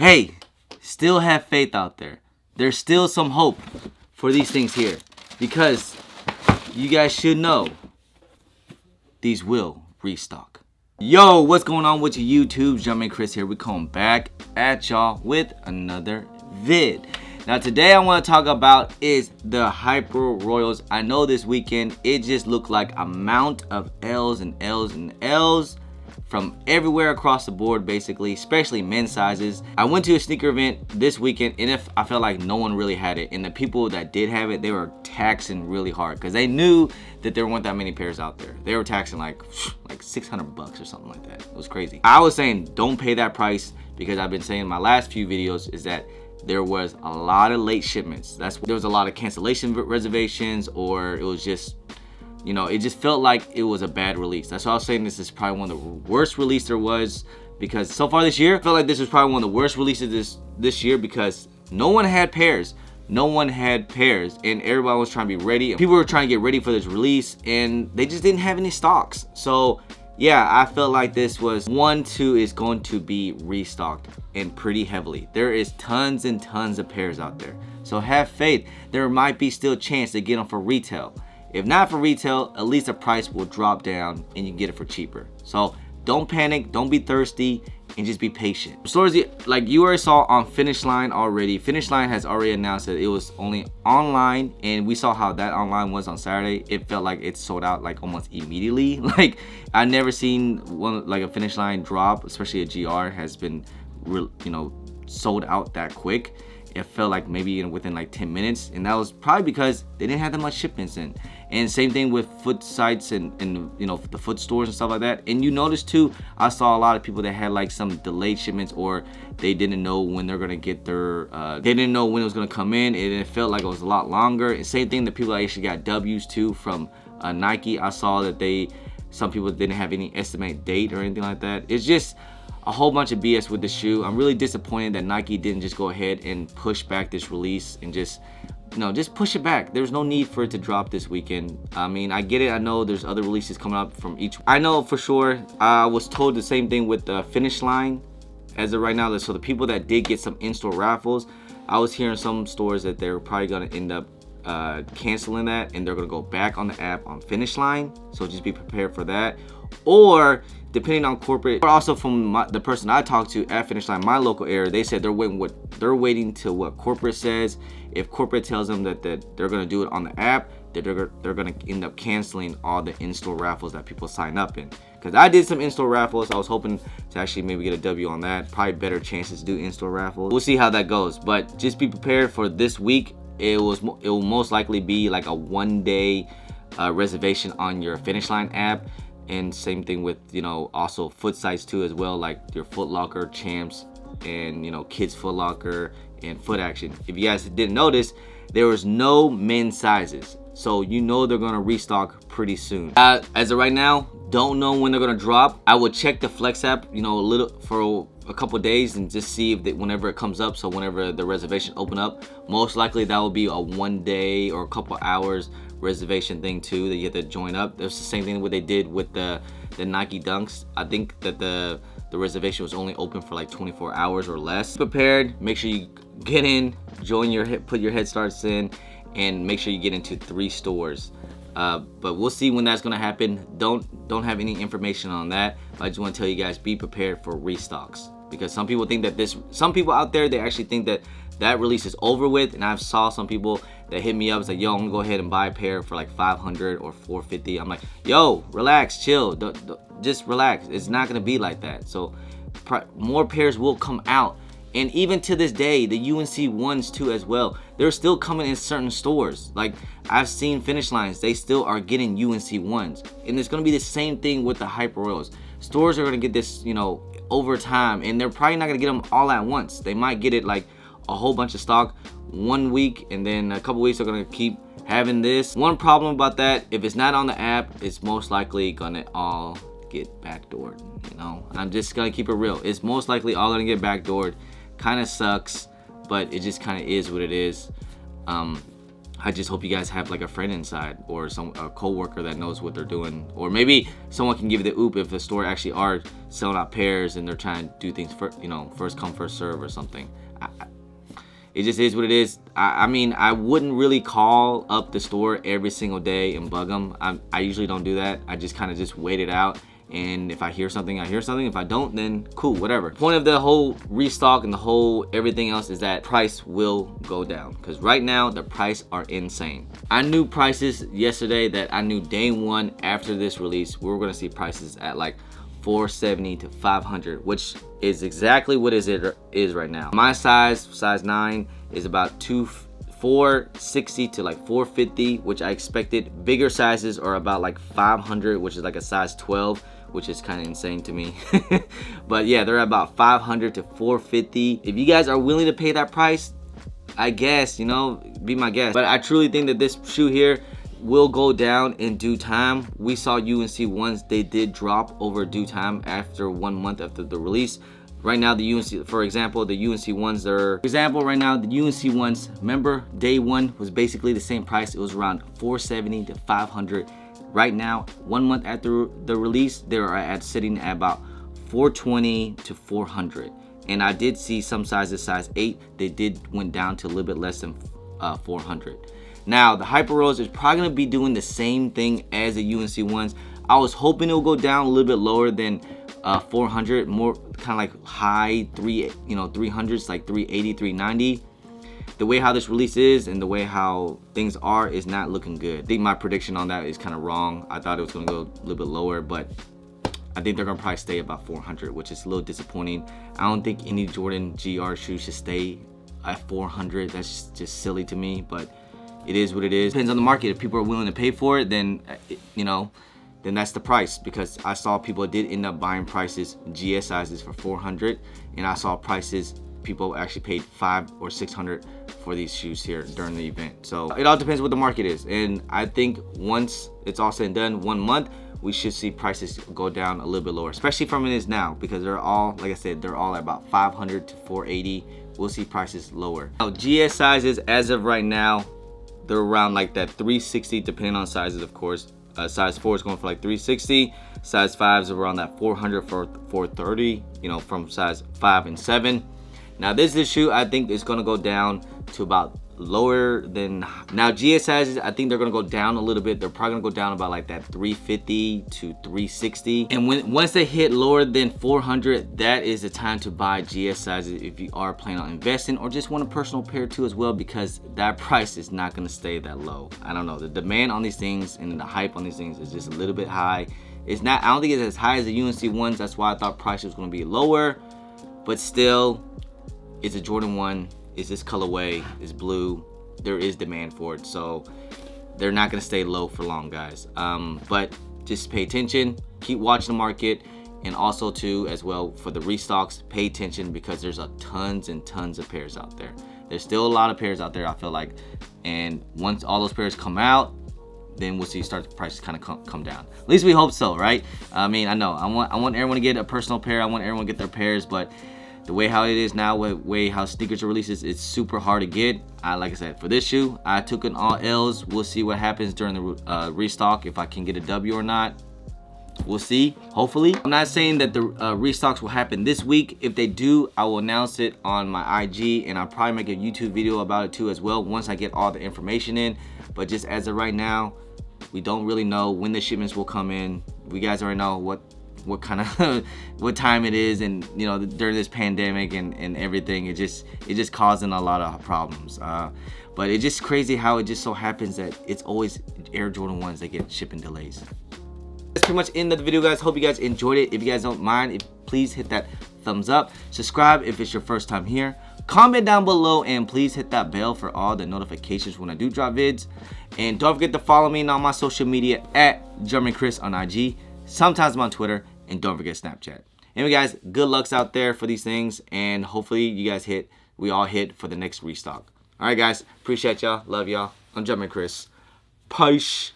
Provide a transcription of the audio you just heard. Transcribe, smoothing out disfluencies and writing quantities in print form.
hey, still have faith out there. There's still some hope for these things here, because you guys should know these will restock. Yo, what's going on with your YouTube? Jumpman Chris here. We come back at y'all with another vid. Now today I want to talk about is the Hyper Royals. I know this weekend it just looked like a mount of L's and L's and L's from everywhere across the board, basically, especially men's sizes. I went to a sneaker event this weekend, and I felt like no one really had it. And the people that did have it, they were taxing really hard because they knew that there weren't that many pairs out there. They were taxing like $600 or something like that. It was crazy. I was saying don't pay that price because I've been saying in my last few videos is that there was a lot of late shipments. There was a lot of cancellation reservations, or it was just, you know, it just felt like it was a bad release. That's why I was saying this is probably one of the worst release there was, because so far this year, I felt like this was probably one of the worst releases this year because no one had pairs. No one had pairs, and everybody was trying to be ready. People were trying to get ready for this release, and they just didn't have any stocks. So yeah, I felt like this was is going to be restocked, and pretty heavily. There is tons and tons of pairs out there. So have faith. There might be still a chance to get them for retail. If not for retail, at least the price will drop down and you can get it for cheaper. So don't panic, don't be thirsty, and just be patient. Stores like you already saw on Finish Line already. Finish Line has already announced that it was only online, and we saw how that online was on Saturday. It felt like it sold out like almost immediately. Like I never seen one like a Finish Line drop, especially a GR has been, you know, sold out that quick. It felt like maybe within like 10 minutes, and that was probably because they didn't have that much shipments in. And same thing with foot sites and you know, the foot stores and stuff like that. And you notice too, I saw a lot of people that had like some delayed shipments, or they didn't know when they're gonna get their they didn't know when it was gonna come in, and it felt like it was a lot longer. And same thing, the people that actually got W's too from Nike, I saw that some people didn't have any estimated date or anything like that. It's just a whole bunch of BS with the shoe. I'm really disappointed that Nike didn't just go ahead and push back this release and just push it back. There's no need for it to drop this weekend. I mean, I get it. I know there's other releases coming up from each. I know for sure. I was told the same thing with the Finish Line as of right now. So the people that did get some in-store raffles, I was hearing some stores that they're probably gonna end up canceling that, and they're gonna go back on the app on Finish Line. So just be prepared for that. Or depending on corporate, or also from the person I talked to at Finish Line, my local area, they said they're waiting to what corporate says. If corporate tells them that they're gonna do it on the app, that they're gonna end up canceling all the in-store raffles that people sign up in. Because I did some in-store raffles, I was hoping to actually maybe get a W on that. Probably better chances to do in-store raffles. We'll see how that goes, but just be prepared for this week. It will most likely be like a one-day reservation on your Finish Line app. And same thing with, you know, also foot sites too as well, like your Foot Locker, Champs, and, you know, Kids Foot Locker and Foot Action. If you guys didn't notice, there was no men's sizes, so you know they're gonna restock pretty soon. As of right now, don't know when they're gonna drop. I would check the Flex app, you know, for a couple days and just see if whenever it comes up. So whenever the reservation open up, most likely that will be a 1 day or a couple hours reservation thing too that you have to join up. That's the same thing what they did with the Nike Dunks. I think that the reservation was only open for like 24 hours or less. Prepared, make sure you get in, put your head starts in, and make sure you get into 3 stores. But we'll see when that's gonna happen. Don't have any information on that. But I just want to tell you guys, be prepared for restocks, because some people think that some people out there, they actually think that release is over with. And I've saw some people that hit me up and say, yo, I'm gonna go ahead and buy a pair for like 500 or 450. I'm like, yo, relax, chill, just relax. It's not gonna be like that. So more pairs will come out. And even to this day, the UNC ones too as well, they're still coming in certain stores. Like I've seen Finish Lines, they still are getting UNC ones. And it's gonna be the same thing with the Hyper Royals. Stores are gonna get this, you know, over time, and they're probably not gonna get them all at once. They might get it like a whole bunch of stock 1 week, and then a couple weeks they're gonna keep having this. One problem about that, if it's not on the app, it's most likely gonna all get backdoored. You know, I'm just gonna keep it real. It's most likely all gonna get backdoored. Kind of sucks, but it just kind of is what it is. I just hope you guys have like a friend inside or a co-worker that knows what they're doing, or maybe someone can give you the oop if the store actually are selling out pairs and they're trying to do things for, you know, first come first serve or something. It just is what it is. I mean, I wouldn't really call up the store every single day and bug them. I usually don't do that. I just kind of just wait it out. And if I hear something, I hear something. If I don't, then cool, whatever. Point of the whole restock and the whole everything else is that price will go down. Because right now, the price are insane. I knew prices yesterday that I knew day one after this release, we were going to see prices at like 470 to 500, which is exactly what it is right now. My size 9, is about 460 to like 450, which I expected. Bigger sizes are about like 500, which is like a size 12, which is kind of insane to me. But yeah, they're about 500 to 450. If you guys are willing to pay that price, I guess, you know, be my guest. But I truly think that this shoe here will go down in due time. We saw UNC ones, they did drop over due time after 1 month after the release. Right now, the UNC, for example, the UNC ones are, right now, the UNC ones, remember, day one was basically the same price. It was around 470 to 500. Right now, 1 month after the release, they are sitting at about 420 to 400. And I did see some sizes, size 8, they went down to a little bit less than 400. Now, the Hyper Rose is probably going to be doing the same thing as the UNC ones. I was hoping it would go down a little bit lower than 400, more kind of like high 300s, like 380, 390. The way how this release is and the way how things are is not looking good. I think my prediction on that is kind of wrong. I thought it was going to go a little bit lower, but I think they're going to probably stay about 400, which is a little disappointing. I don't think any Jordan GR shoe should stay at 400. That's just silly to me, but it is what it is. Depends on the market. If people are willing to pay for it, then, you know, then that's the price. Because I saw people did end up buying prices, GS sizes for 400, and I saw prices people actually paid 500 or 600 for these shoes here during the event. So it all depends what the market is, and I think once it's all said and done, 1 month, we should see prices go down a little bit lower, especially from it is now, because they're all, like I said, they're all at about 500 to 480. We'll see prices lower. Now, GS sizes as of right now, they're around like that 360, depending on sizes, of course. Size 4 is going for like 360. Size 5 is around that 400 for 430, you know, from size 5 and 7. Now this shoe I think is going to go down to about lower than, now GS sizes, I think they're going to go down a little bit. They're probably going to go down about like that 350 to 360. And once they hit lower than 400, that is the time to buy GS sizes if you are planning on investing or just want a personal pair too as well, because that price is not going to stay that low. I don't know, the demand on these things and the hype on these things is just a little bit high. It's not, I don't think it's as high as the UNC ones. That's why I thought price was going to be lower, but still, it's a Jordan 1. Is this colorway, is blue, there is demand for it, so they're not going to stay low for long, guys. But just pay attention, keep watching the market, and also too as well for the restocks, pay attention, because there's tons and tons of pairs out there. There's still a lot of pairs out there, I feel like, and once all those pairs come out, then we'll see the prices kind of come down. At least we hope so, right? I mean, I know I want everyone to get a personal pair. I want everyone to get their pairs, but the way how it is now, the way how sneakers are releases, it's super hard to get. Like I said, for this shoe, I took an all L's. We'll see what happens during the restock, if I can get a W or not. We'll see, hopefully. I'm not saying that the restocks will happen this week. If they do, I will announce it on my IG, and I'll probably make a YouTube video about it too as well once I get all the information in. But just as of right now, we don't really know when the shipments will come in. We guys already know what kind of what time it is, and you know, during this pandemic and everything, it just causing a lot of problems. But it's just crazy how it just so happens that it's always Air Jordan 1s that get shipping delays. That's pretty much the end of the video, guys. Hope you guys enjoyed it. If you guys don't mind, please hit that thumbs up. Subscribe if it's your first time here. Comment down below, and please hit that bell for all the notifications when I do drop vids. And don't forget to follow me on my social media at JumpinChris on IG. Sometimes I'm on Twitter. And don't forget Snapchat. Anyway, guys, good lucks out there for these things, and hopefully you guys we all hit for the next restock. All right, guys, appreciate y'all, love y'all. I'm JumpinChris. Peace.